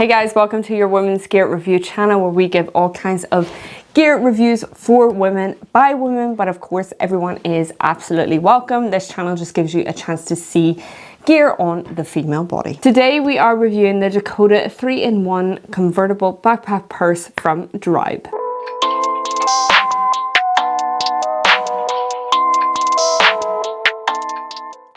Hey guys, welcome to your women's gear review channel where we give all kinds of gear reviews for women by women, but of course everyone is absolutely welcome. This channel just gives you a chance to see gear on the female body. Today we are reviewing the DaKota 3-in-1 Convertible Backpack Purse from DRiiBE.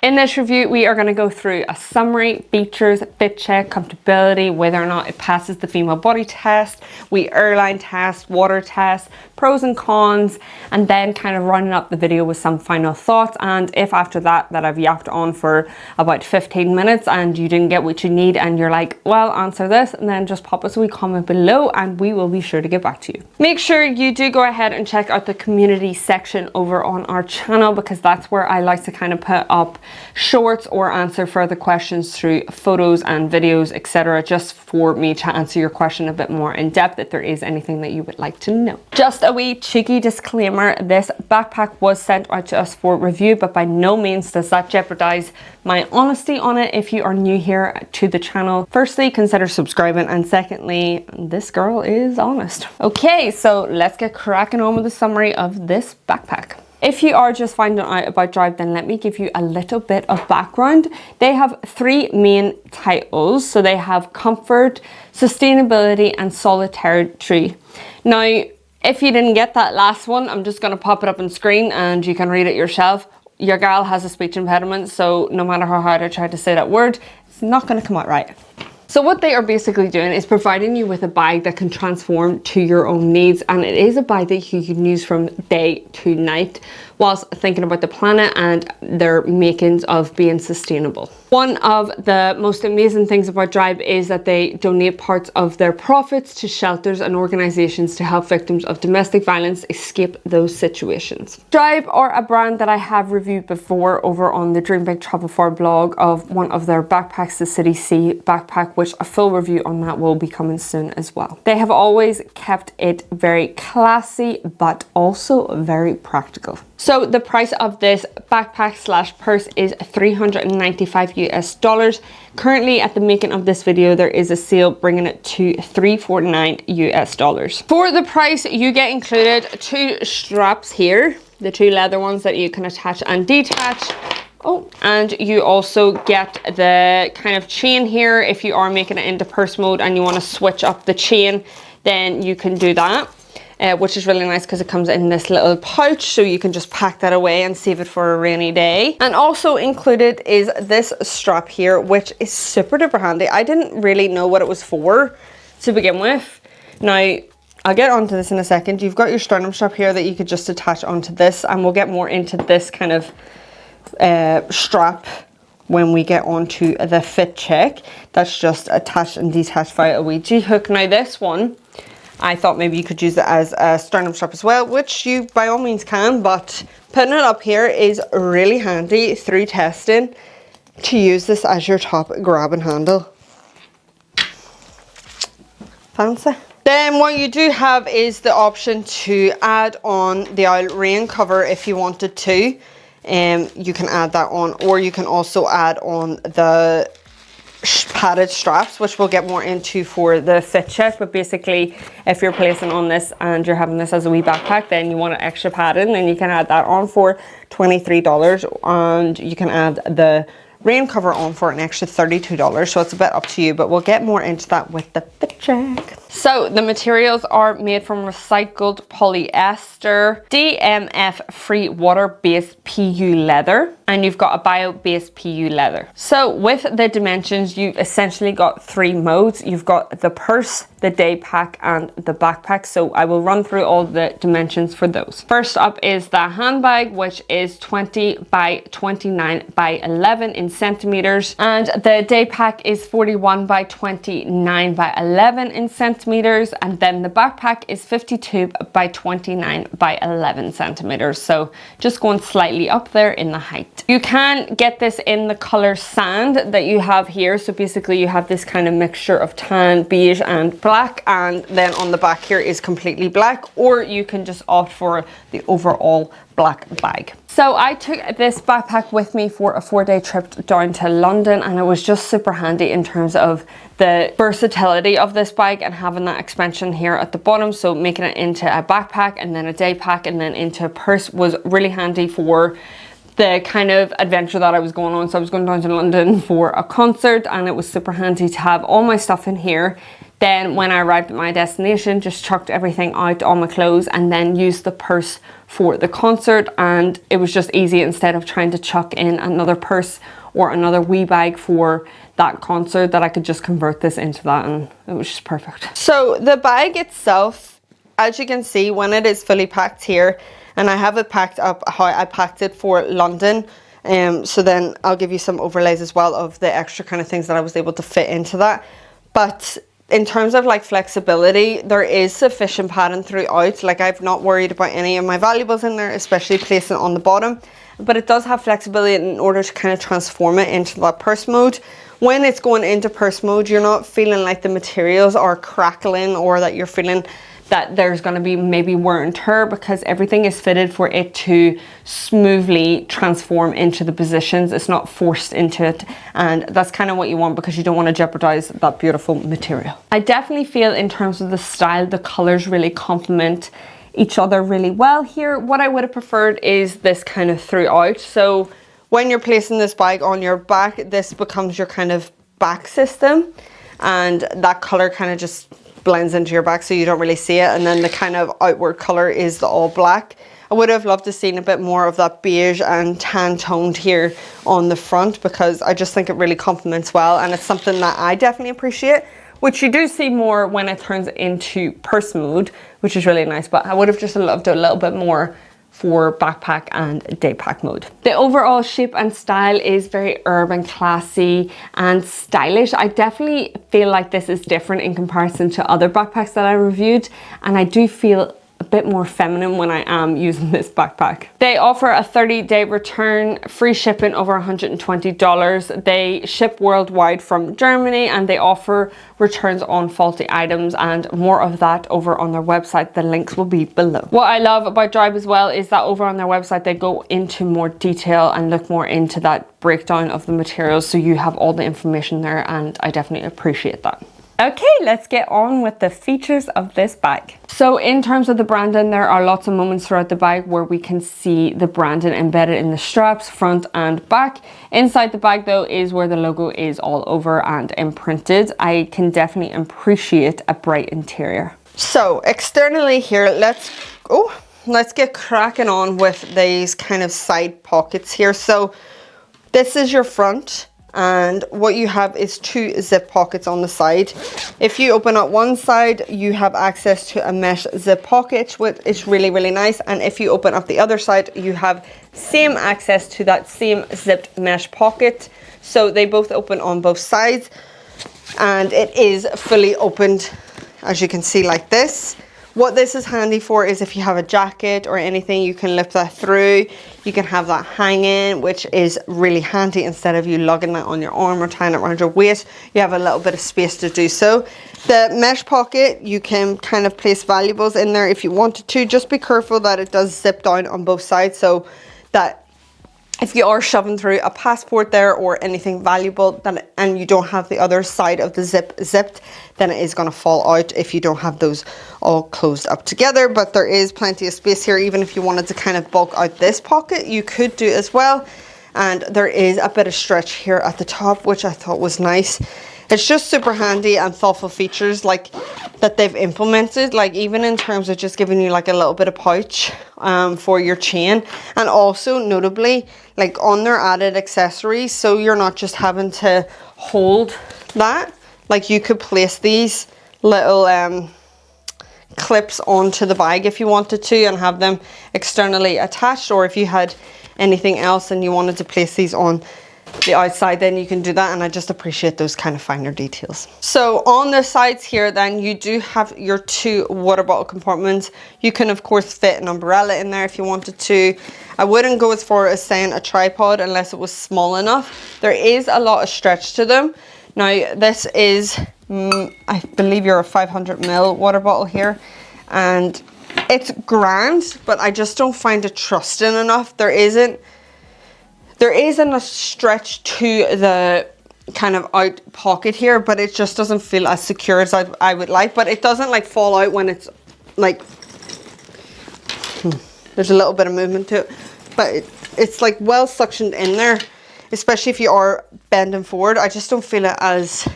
In this review, we are going to go through a summary, features, fit check, comfortability, whether or not it passes the female body test, airline test, water test, pros and cons, and then kind of running up the video with some final thoughts. And if after that I've yapped on for about 15 minutes and you didn't get what you need and you're like, well, answer this, and then just pop us a wee comment below and we will be sure to get back to you. Make sure you do go ahead and check out the community section over on our channel, because that's where I like to kind of put up shorts or answer further questions through photos and videos, etc., just for me to answer your question a bit more in depth if there is anything that you would like to know. Just a wee cheeky disclaimer, this backpack was sent out to us for review, but by no means does that jeopardize my honesty on it. If you are new here to the channel, firstly consider subscribing, and secondly, this girl is honest. Okay, so let's get cracking on with the summary of this backpack. If you are just finding out about DRiiBE, then let me give you a little bit of background. They have three main titles. So they have Comfort, Sustainability, and Solidarity. Now, if you didn't get that last one, I'm just going to pop it up on screen and you can read it yourself. Your gal has a speech impediment, so no matter how hard I try to say that word, it's not going to come out right. So what they are basically doing is providing you with a bag that can transform to your own needs, and it is a bag that you can use from day to night whilst thinking about the planet and their makings of being sustainable. One of the most amazing things about DRiiBE is that they donate parts of their profits to shelters and organisations to help victims of domestic violence escape those situations. DRiiBE are a brand that I have reviewed before over on the Dream Big Travel Far blog of one of their backpacks, the City C backpack, which a full review on that will be coming soon as well. They have always kept it very classy, but also very practical. So the price of this backpack slash purse is $395 US. Currently at the making of this video, there is a sale bringing it to $349 US. For the price, you get included two straps here, the two leather ones that you can attach and detach. Oh, and you also get the kind of chain here. If you are making it into purse mode and you want to switch up the chain, then you can do that. Which is really nice because it comes in this little pouch, so you can just pack that away and save it for a rainy day. And also included is this strap here, which is super duper handy. I didn't really know what it was for to begin with. Now, I'll get onto this in a second. You've got your sternum strap here that you could just attach onto this, and we'll get more into this kind of strap when we get onto the fit check. That's just attached and detached via a wee G-hook. Now this one, I thought maybe you could use it as a sternum strap as well, which you by all means can, but putting it up here is really handy through testing to use this as your top grab and handle. Fancy. Then what you do have is the option to add on the old rain cover if you wanted to. You can add that on, or you can also add on the padded straps, which we'll get more into for the fit check. But basically, if you're placing on this and you're having this as a wee backpack, then you want an extra padding, and you can add that on for $23, and you can add the rain cover on for an extra $32. So it's a bit up to you, but we'll get more into that with the fit check. So the materials are made from recycled polyester, DMF-free water-based PU leather, and you've got a bio-based PU leather. So with the dimensions, you've essentially got three modes. You've got the purse, the day pack, and the backpack. So I will run through all the dimensions for those. First up is the handbag, which is 20 by 29 by 11 in centimeters, and the day pack is 41 by 29 by 11 in centimeters, and then the backpack is 52 by 29 by 11 centimeters. So just going slightly up there in the height. You can get this in the color sand that you have here. So basically you have this kind of mixture of tan, beige, and black, and then on the back here is completely black, or you can just opt for the overall black bag. So I took this backpack with me for a 4-day trip down to London, and it was just super handy in terms of the versatility of this bag and having that expansion here at the bottom. So making it into a backpack and then a day pack and then into a purse was really handy for the kind of adventure that I was going on. So I was going down to London for a concert, and it was super handy to have all my stuff in here. Then when I arrived at my destination, just chucked everything out, all my clothes, and then used the purse for the concert. And it was just easy instead of trying to chuck in another purse or another wee bag for that concert, that I could just convert this into that, and it was just perfect. So the bag itself, as you can see, when it is fully packed here, and I have it packed up how I packed it for London. So then I'll give you some overlays as well of the extra kind of things that I was able to fit into that. But in terms of like flexibility, there is sufficient padding throughout. Like, I've not worried about any of my valuables in there, especially placing it on the bottom. But it does have flexibility in order to kind of transform it into that purse mode. When it's going into purse mode, you're not feeling like the materials are crackling, or that you're feeling that there's going to be maybe wear and tear, because everything is fitted for it to smoothly transform into the positions. It's not forced into it, and that's kind of what you want, because you don't want to jeopardize that beautiful material. I definitely feel in terms of the style, the colors really complement each other really well here. What I would have preferred is this kind of throughout. So when you're placing this bag on your back, this becomes your kind of back system, and that color kind of just blends into your back so you don't really see it. And then the kind of outward color is the all black. I would have loved to see a bit more of that beige and tan toned here on the front, because I just think it really complements well, and it's something that I definitely appreciate, which you do see more when it turns into purse mode, which is really nice. But I would have just loved it a little bit more for backpack and day pack mode. The overall shape and style is very urban, classy and stylish. I definitely feel like this is different in comparison to other backpacks that I reviewed, and I do feel a bit more feminine when I am using this backpack. They offer a 30-day return, free shipping over $120. They ship worldwide from Germany, and they offer returns on faulty items, and more of that over on their website. The links will be below. What I love about DRiiBE as well is that over on their website they go into more detail and look more into that breakdown of the materials, so you have all the information there, and I definitely appreciate that. Okay, let's get on with the features of this bag. So in terms of the branding, there are lots of moments throughout the bag where we can see the branding embedded in the straps, front and back. Inside the bag though is where the logo is all over and imprinted. I can definitely appreciate a bright interior. So externally here, let's get cracking on with these kind of side pockets here. So this is your front, and what you have is 2 zip pockets on the side. If you open up one side, you have access to a mesh zip pocket, which is really, really nice. And if you open up the other side, you have same access to that same zipped mesh pocket. So they both open on both sides, and it is fully opened, as you can see, like this. What this is handy for is if you have a jacket or anything, you can lift that through. You can have that hanging, which is really handy. Instead of you lugging that on your arm or tying it around your waist, you have a little bit of space to do so. The mesh pocket, you can kind of place valuables in there if you wanted to. Just be careful that it does zip down on both sides, so that if you are shoving through a passport there or anything valuable, and you don't have the other side of the zip zipped, then it is going to fall out if you don't have those all closed up together. But there is plenty of space here. Even if you wanted to kind of bulk out this pocket, you could do as well. And there is a bit of stretch here at the top, which I thought was nice. It's just super handy and thoughtful features like that they've implemented, like even in terms of just giving you like a little bit of pouch for your chain, and also notably like on their added accessories, so you're not just having to hold that. Like you could place these little clips onto the bag if you wanted to, and have them externally attached, or if you had anything else and you wanted to place these on the outside, then you can do that. And I just appreciate those kind of finer details. So on the sides here, then you do have your 2 water bottle compartments. You can of course fit an umbrella in there if you wanted to. I wouldn't go as far as saying a tripod unless it was small enough. There is a lot of stretch to them. Now this is I believe you're a 500 ml water bottle here, and It's grand, but I just don't find it trusting enough. There isn't a stretch to the kind of out pocket here, but it just doesn't feel as secure as I would like. But it doesn't like fall out when it's like, there's a little bit of movement to it, but it's like well suctioned in there, especially if you are bending forward. I just don't feel it as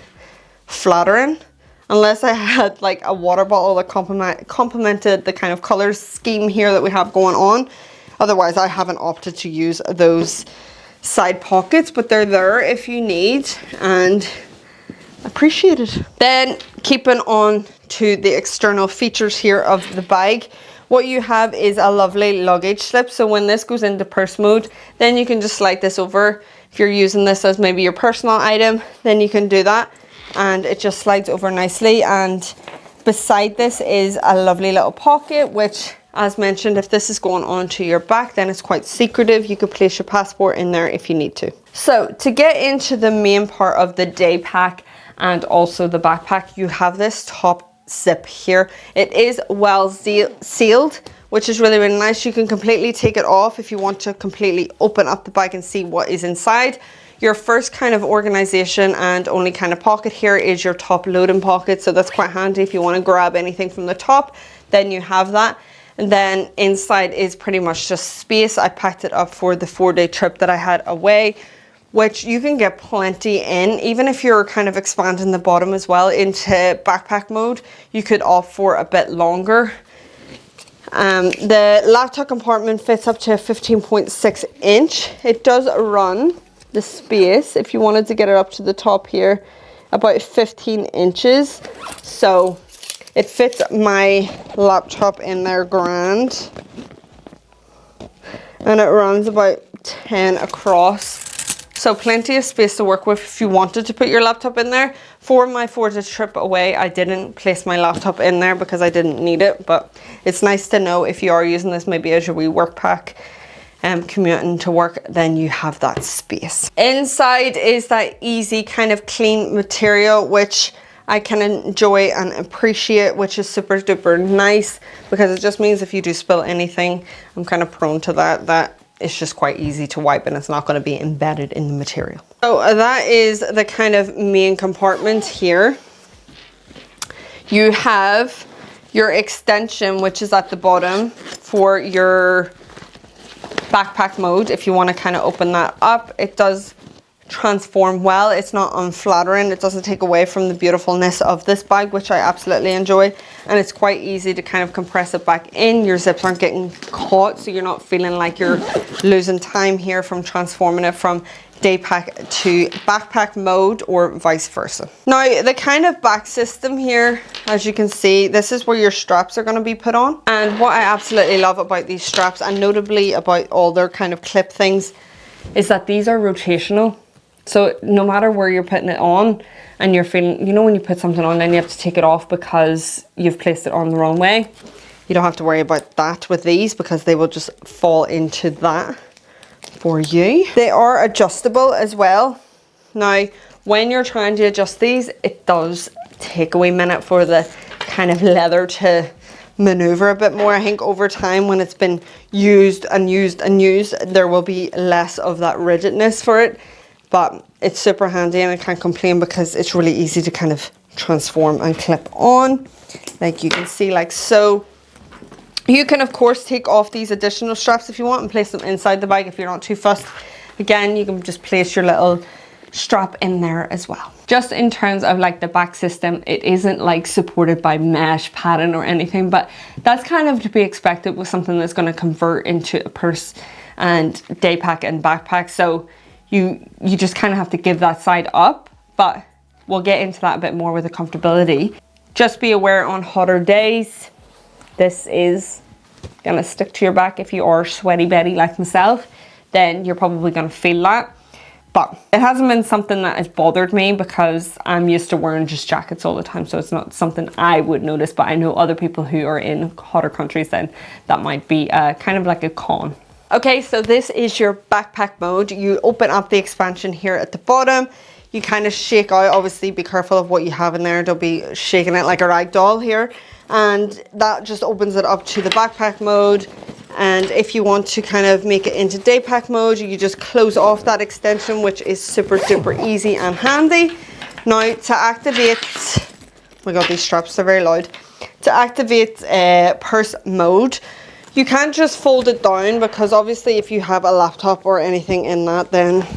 flattering, unless I had like a water bottle that complemented the kind of color scheme here that we have going on. Otherwise, I haven't opted to use those side pockets, but they're there if you need and appreciated. Then keeping on to the external features here of the bag, what you have is a lovely luggage slip. So when this goes into purse mode, then you can just slide this over. If you're using this as maybe your personal item, then you can do that, and it just slides over nicely. And beside this is a lovely little pocket, which, as mentioned, if this is going onto your back, then it's quite secretive. You could place your passport in there if you need to. So to get into the main part of the day pack and also the backpack, you have this top zip here. It is well sealed, which is really, really nice. You can completely take it off if you want to completely open up the bag and see what is inside. Your first kind of organization and only kind of pocket here is your top loading pocket. So that's quite handy if you want to grab anything from the top, then you have that. And then inside is pretty much just space. I packed it up for the 4-day trip that I had away, which you can get plenty in. Even if you're kind of expanding the bottom as well into backpack mode, you could opt for a bit longer. The laptop compartment fits up to a 15.6 inch. It does run the space, if you wanted to get it up to the top here, about 15 inches. So it fits my laptop in there grand, and it runs about 10 across. So plenty of space to work with if you wanted to put your laptop in there. For my 4-day trip away, I didn't place my laptop in there because I didn't need it, but it's nice to know if you are using this maybe as your wee work pack, commuting to work, then you have that space. Inside is that easy kind of clean material, which I can enjoy and appreciate, which is super duper nice, because it just means if you do spill anything, I'm kind of prone to that it's just quite easy to wipe and it's not going to be embedded in the material. So that is the kind of main compartment here. You have your extension, which is at the bottom for your backpack mode. If you want to kind of open that up, it does transform well. It's not unflattering. It doesn't take away from the beautifulness of this bag, which I absolutely enjoy. And it's quite easy to kind of compress it back in. Your zips aren't getting caught, so you're not feeling like you're losing time here from transforming it from day pack to backpack mode or vice versa. Now, the kind of back system here, as you can see, this is where your straps are going to be put on. And what I absolutely love about these straps, and notably about all their kind of clip things, is that these are rotational. So no matter where you're putting it on and you're feeling, you know, when you put something on and you have to take it off because you've placed it on the wrong way, you don't have to worry about that with these, because they will just fall into that for you. They are adjustable as well. Now, when you're trying to adjust these, it does take a wee minute for the kind of leather to maneuver a bit more. I think over time, when it's been used and used and used, there will be less of that rigidness for it. But it's super handy and I can't complain, because it's really easy to kind of transform and clip on, like you can see, like so. You can of course take off these additional straps if you want and place them inside the bag if you're not too fussed. Again, you can just place your little strap in there as well. Just in terms of like the back system, it isn't like supported by mesh padding or anything, but that's kind of to be expected with something that's going to convert into a purse and day pack and backpack. So you just kind of have to give that side up, but we'll get into that a bit more with the comfortability. Just be aware on hotter days, this is gonna stick to your back. If you are sweaty Betty like myself, then you're probably gonna feel that. But it hasn't been something that has bothered me, because I'm used to wearing just jackets all the time, so it's not something I would notice. But I know other people who are in hotter countries, then that might be kind of like a con. Okay, so this is your backpack mode. You open up the expansion here at the bottom. You kind of shake out, obviously be careful of what you have in there. Don't be shaking it like a rag doll here. and that just opens it up to the backpack mode. And if you want to kind of make it into day pack mode, you just close off that extension, which is super duper easy and handy. Now to activate, oh my god, these straps are very loud. To activate purse mode, you can't just fold it down, because obviously if you have a laptop or anything in that, then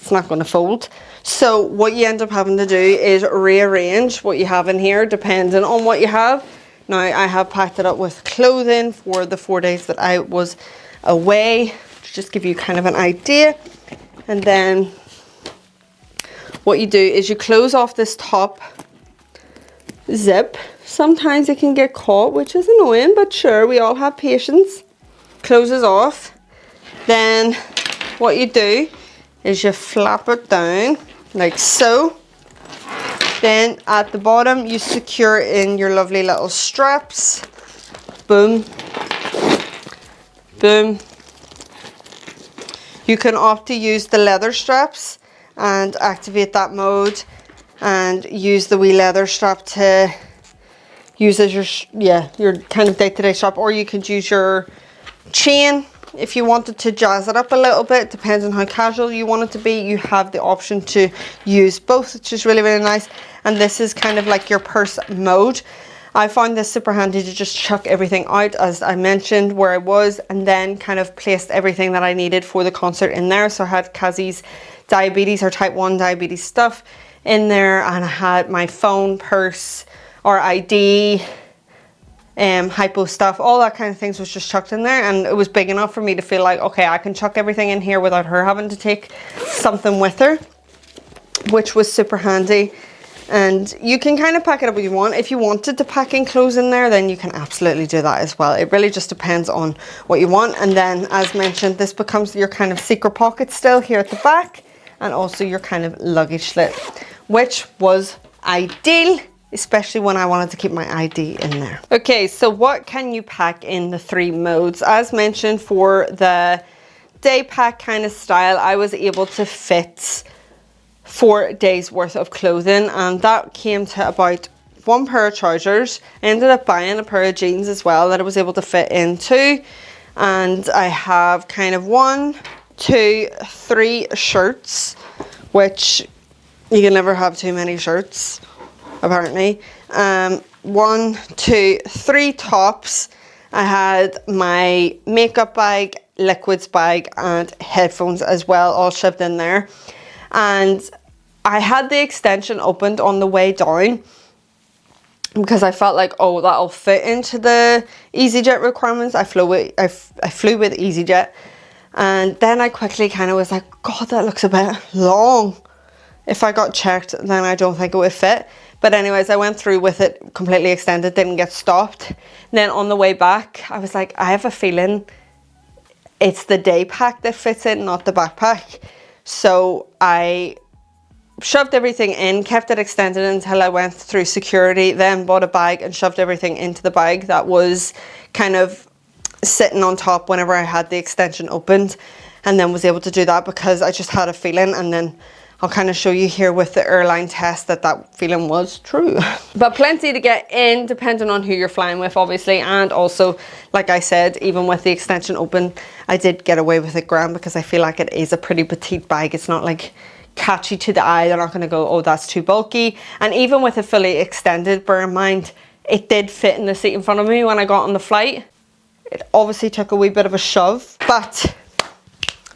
it's not going to fold. So what you end up having to do is rearrange what you have in here depending on what you have. Now I have packed it up with clothing for the 4 days that I was away, to just give you kind of an idea. And then what you do is you close off this top zip. Sometimes it can get caught, which is annoying, but sure, we all have patience. Closes off. Then what you do is you flap it down like so. Then at the bottom you secure in your lovely little straps. Boom. Boom. You can opt to use the leather straps and activate that mode, and use the wee leather strap to use as your kind of day-to-day strap, or you could use your chain if you wanted to jazz it up a little bit. Depends on how casual you want it to be. You have the option to use both, which is really, really nice. And this is kind of like your purse mode. I found this super handy to just chuck everything out, as I mentioned, where I was, and then kind of placed everything that I needed for the concert in there. So I had Kazi's diabetes, or type 1 diabetes stuff in there, and I had my phone, purse, or ID, hypo stuff, all that kind of things was just chucked in there, and it was big enough for me to feel like, okay, I can chuck everything in here without her having to take something with her, which was super handy. And you can kind of pack it up if you want. If you wanted to pack in clothes in there, then you can absolutely do that as well. It really just depends on what you want. And then, as mentioned, this becomes your kind of secret pocket still here at the back, and also your kind of luggage slit, which was ideal, especially when I wanted to keep my ID in there. Okay, so what can you pack in the 3 modes? As mentioned, for the day pack kind of style, I was able to fit 4 days worth of clothing, and that came to about 1 pair of trousers. I ended up buying a pair of jeans as well that I was able to fit into, and I have kind of 1, 2, 3 shirts, which you can never have too many shirts, apparently. 1, 2, 3 tops. I had my makeup bag, liquids bag, and headphones as well, all shoved in there. And I had the extension opened on the way down, because I felt like, oh, that'll fit into the EasyJet requirements. I flew with EasyJet, and then I quickly kind of was like, God, that looks a bit long. If I got checked, then I don't think it would fit. But anyways, I went through with it completely extended, didn't get stopped. And then on the way back, I was like, I have a feeling it's the day pack that fits in, not the backpack. So I shoved everything in, kept it extended until I went through security, then bought a bag and shoved everything into the bag that was kind of sitting on top whenever I had the extension opened, and then was able to do that because I just had a feeling. And then I'll kind of show you here with the airline test that feeling was true. But plenty to get in, depending on who you're flying with, obviously. And also, like I said, even with the extension open, I did get away with it grand, because I feel like it is a pretty petite bag. It's not like catchy to the eye. They're not going to go, oh, that's too bulky. And even with it fully extended, bear in mind, it did fit in the seat in front of me when I got on the flight. It obviously took a wee bit of a shove, but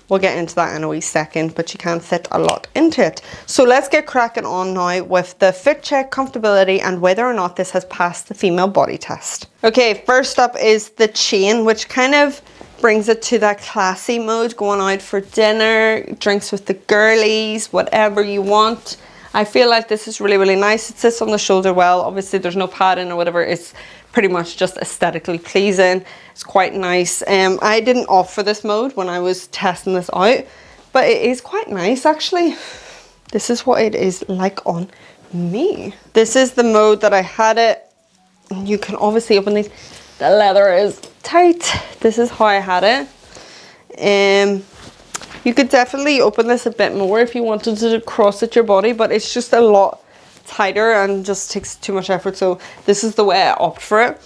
we'll get into that in a wee second, but you can fit a lot into it. So let's get cracking on now with the fit check, comfortability, and whether or not this has passed the female body test. Okay, first up is the chain, which kind of brings it to that classy mode, going out for dinner, drinks with the girlies, whatever you want. I feel like this is really, really nice. It sits on the shoulder well. Obviously, there's no padding or whatever. It's pretty much just aesthetically pleasing. It's quite nice. I didn't opt for this mode when I was testing this out, but it is quite nice actually. This is what it is like on me. This is the mode that I had it. You can obviously open these. The leather is tight. This is how I had it. You could definitely open this a bit more if you wanted to cross at your body, but it's just a lot tighter and just takes too much effort. So this is the way I opt for it.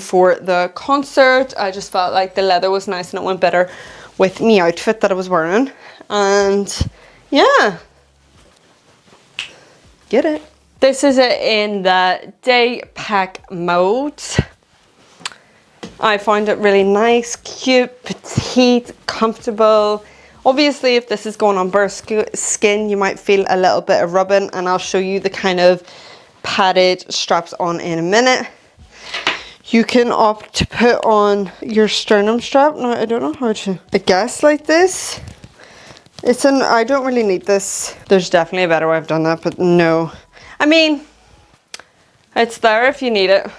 For the concert, I just felt like the leather was nice and it went better with my outfit that I was wearing. And yeah, get it. This is it in the day pack mode. I find it really nice, cute, petite, comfortable. Obviously, if this is going on bare skin, you might feel a little bit of rubbing, and I'll show you the kind of padded straps on in a minute. You can opt to put on your sternum strap. Now, I don't know how to, I guess like this. I don't really need this. There's definitely a better way I've done that, but no. I mean, it's there if you need it.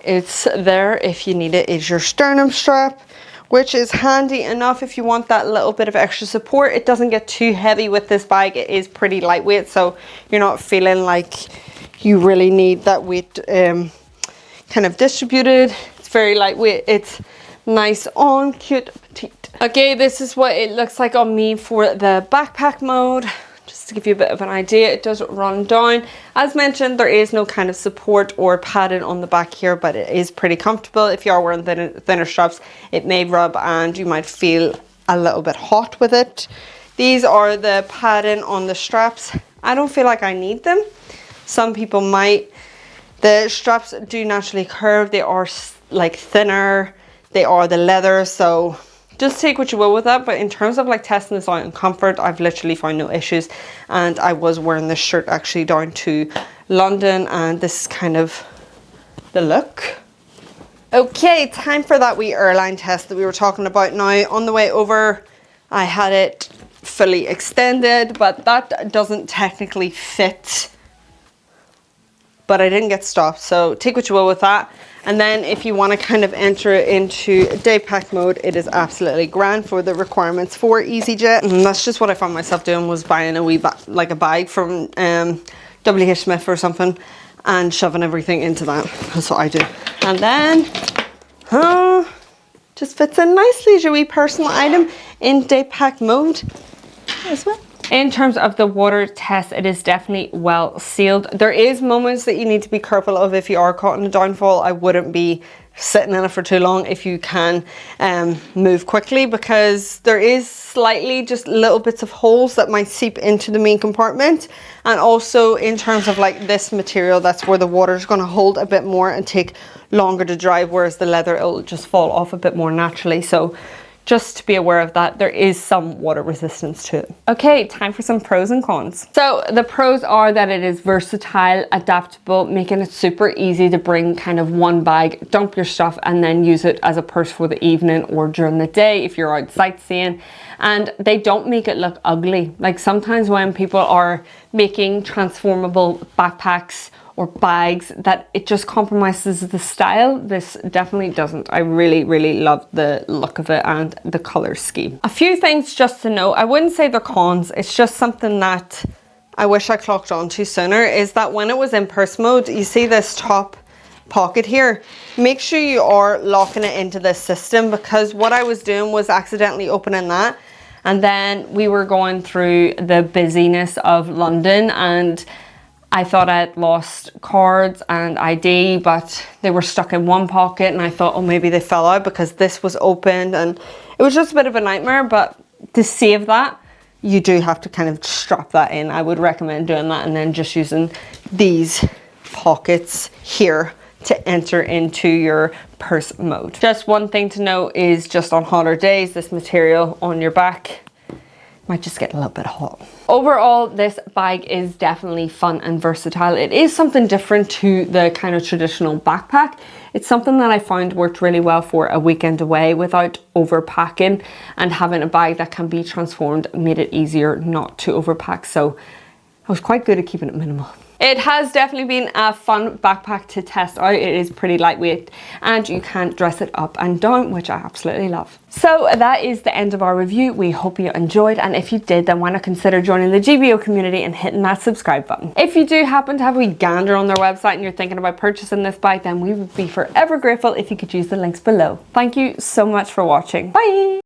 It's there if you need it. Is your sternum strap, which is handy enough if you want that little bit of extra support. It doesn't get too heavy with this bag. It is pretty lightweight, so you're not feeling like you really need that weight kind of distributed. It's very lightweight. It's nice on, cute, petite. Okay, this is what it looks like on me for the backpack mode. Just to give you a bit of an idea, it does run down. As mentioned, there is no kind of support or padding on the back here, but it is pretty comfortable. If you are wearing thinner straps, it may rub and you might feel a little bit hot with it. These are the padding on the straps. I don't feel like I need them. Some people might. The straps do naturally curve. They are like thinner. They are the leather, so just take what you will with that. But in terms of like testing this out in comfort, I've literally found no issues. And I was wearing this shirt actually down to London, and this is kind of the look. Okay, time for that wee airline test that we were talking about. Now, on the way over, I had it fully extended, but that doesn't technically fit. But I didn't get stopped, so take what you will with that. And then if you want to kind of enter it into day pack mode, it is absolutely grand for the requirements for EasyJet. And that's just what I found myself doing, was buying a wee like a bag from WH Smith or something and shoving everything into that. That's what I do. And then just fits in nicely as your wee personal item in day pack mode as well. In terms of the water test, it is definitely well sealed. There is moments that you need to be careful of if you are caught in a downfall. I wouldn't be sitting in it for too long if you can move quickly, because there is slightly just little bits of holes that might seep into the main compartment. And also in terms of like this material, that's where the water is going to hold a bit more and take longer to dry, whereas the leather, it'll just fall off a bit more naturally. So just to be aware of that, there is some water resistance to it. Okay, time for some pros and cons. So the pros are that it is versatile, adaptable, making it super easy to bring kind of one bag, dump your stuff, and then use it as a purse for the evening or during the day if you're out sightseeing. And they don't make it look ugly. Like sometimes when people are making transformable backpacks or bags, that it just compromises the style. This definitely doesn't. I really, really love the look of it and the color scheme. A few things just to know. I wouldn't say they're cons. It's just something that I wish I clocked on to sooner, is that when it was in purse mode, you see this top pocket here, make sure you are locking it into this system, because what I was doing was accidentally opening that, and then we were going through the busyness of London and I thought I had lost cards and ID, but they were stuck in one pocket, and I thought, oh, maybe they fell out because this was opened, and it was just a bit of a nightmare. But to save that, you do have to kind of strap that in. I would recommend doing that and then just using these pockets here to enter into your purse mode. Just one thing to note is just on hotter days, this material on your back might just get a little bit hot. Overall, this bag is definitely fun and versatile. It is something different to the kind of traditional backpack. It's something that I found worked really well for a weekend away without overpacking, and having a bag that can be transformed made it easier not to overpack. So I was quite good at keeping it minimal. It has definitely been a fun backpack to test out. It is pretty lightweight and you can dress it up and down, which I absolutely love. So that is the end of our review. We hope you enjoyed, and if you did, then why not consider joining the GBO community and hitting that subscribe button. If you do happen to have a wee gander on their website and you're thinking about purchasing this bag, then we would be forever grateful if you could use the links below. Thank you so much for watching. Bye!